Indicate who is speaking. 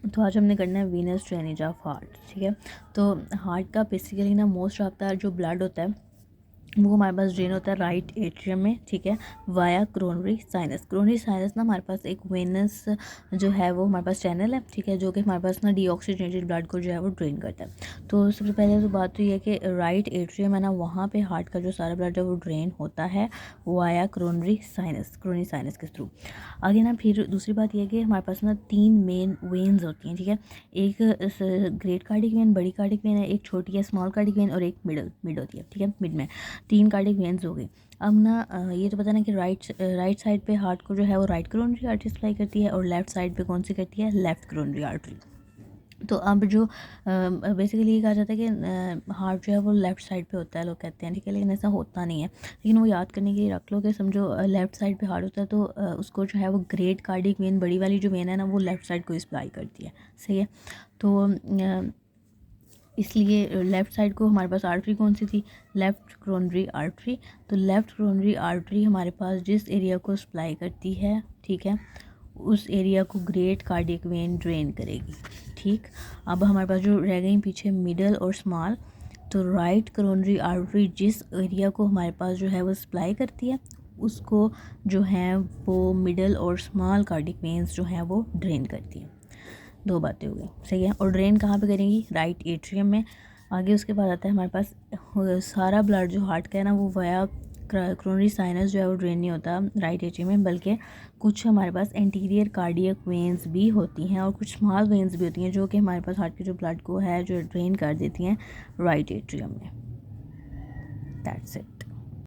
Speaker 1: तो आज हमने करना है वीनस ड्रेनेज ऑफ हार्ट। ठीक है, तो हार्ट का बेसिकली ना मोस्ट ऑफ द जो ब्लड होता है वो हमारे पास ड्रेन होता है राइट एट्रियम में। ठीक है, via coronary sinus. Coronary sinus ना हमारे पास एक वेनस जो है वो हमारे पास चैनल है। ठीक है, जो कि हमारे पास ना डीऑक्सीजनेटेड ब्लड को जो है वो ड्रेन करता है। तो सबसे पहले तो बात तो ये है कि राइट एट्रियम है ना, वहाँ पे हार्ट का जो सारा ब्लड है वो ड्रेन होता है via coronary sinus, coronary sinus के थ्रू। आगे ना फिर दूसरी बात यह है कि हमारे पास ना 3 मेन वेन्स होती हैं। ठीक है, एक ग्रेट कार्डिक वेन, बड़ी कार्डिक वेन है, एक छोटी है स्मॉल कार्डिक वेन, और एक मिड होती है। ठीक है, मिड में 3 कार्डिक वेन्स हो गई। अब ना ये तो पता ना कि राइट साइड पे हार्ट को जो है वो राइट कोरोनरी आर्टरी सप्लाई करती है, और लेफ्ट साइड पे कौन सी करती है, लेफ्ट कोरोनरी आर्टरी। तो अब जो बेसिकली ये कहा जाता है कि हार्ट जो है वो लेफ़्ट साइड पे होता है, लोग कहते हैं। ठीक है, लेकिन ऐसा होता नहीं है। लेकिन वो याद करने के लिए रख लो कि समझो लेफ़्ट साइड पे हार्ट होता है, तो उसको जो है वो ग्रेट कार्डिक वेन, बड़ी वाली जो वेन है ना, वो लेफ़्ट साइड को सप्लाई करती है। सही है, तो इसलिए लेफ़्ट साइड को हमारे पास आर्टरी कौन सी थी, लेफ़्ट कोरोनरी आर्टरी। तो लेफ़्ट कोरोनरी आर्टरी हमारे पास जिस एरिया को सप्लाई करती है, ठीक है, उस एरिया को ग्रेट कार्डियक वेन ड्रेन करेगी। ठीक, अब हमारे पास जो रह गई पीछे मिडल और स्मॉल। तो राइट कोरोनरी आर्टरी जिस एरिया को हमारे पास जो है वो सप्लाई करती है, उसको जो है वो मिडल और स्मॉल कार्डियक वेन्स जो हैं वो ड्रेन करती है। 2 बातें हो गई। सही है, और ड्रेन कहाँ पे करेंगी, राइट एट्रियम में। आगे उसके बाद आता है हमारे पास सारा ब्लड जो हार्ट का है ना, वो वाया क्रोनरी साइनस जो है वो ड्रेन नहीं होता राइट एट्रियम में, बल्कि कुछ हमारे पास एंटीरियर कार्डियक वेन्स भी होती हैं और कुछ स्मॉल वेन्स भी होती हैं, जो कि हमारे पास हार्ट के जो ब्लड को है जो ड्रेन कर देती हैं राइट एट्रियम में। That's it.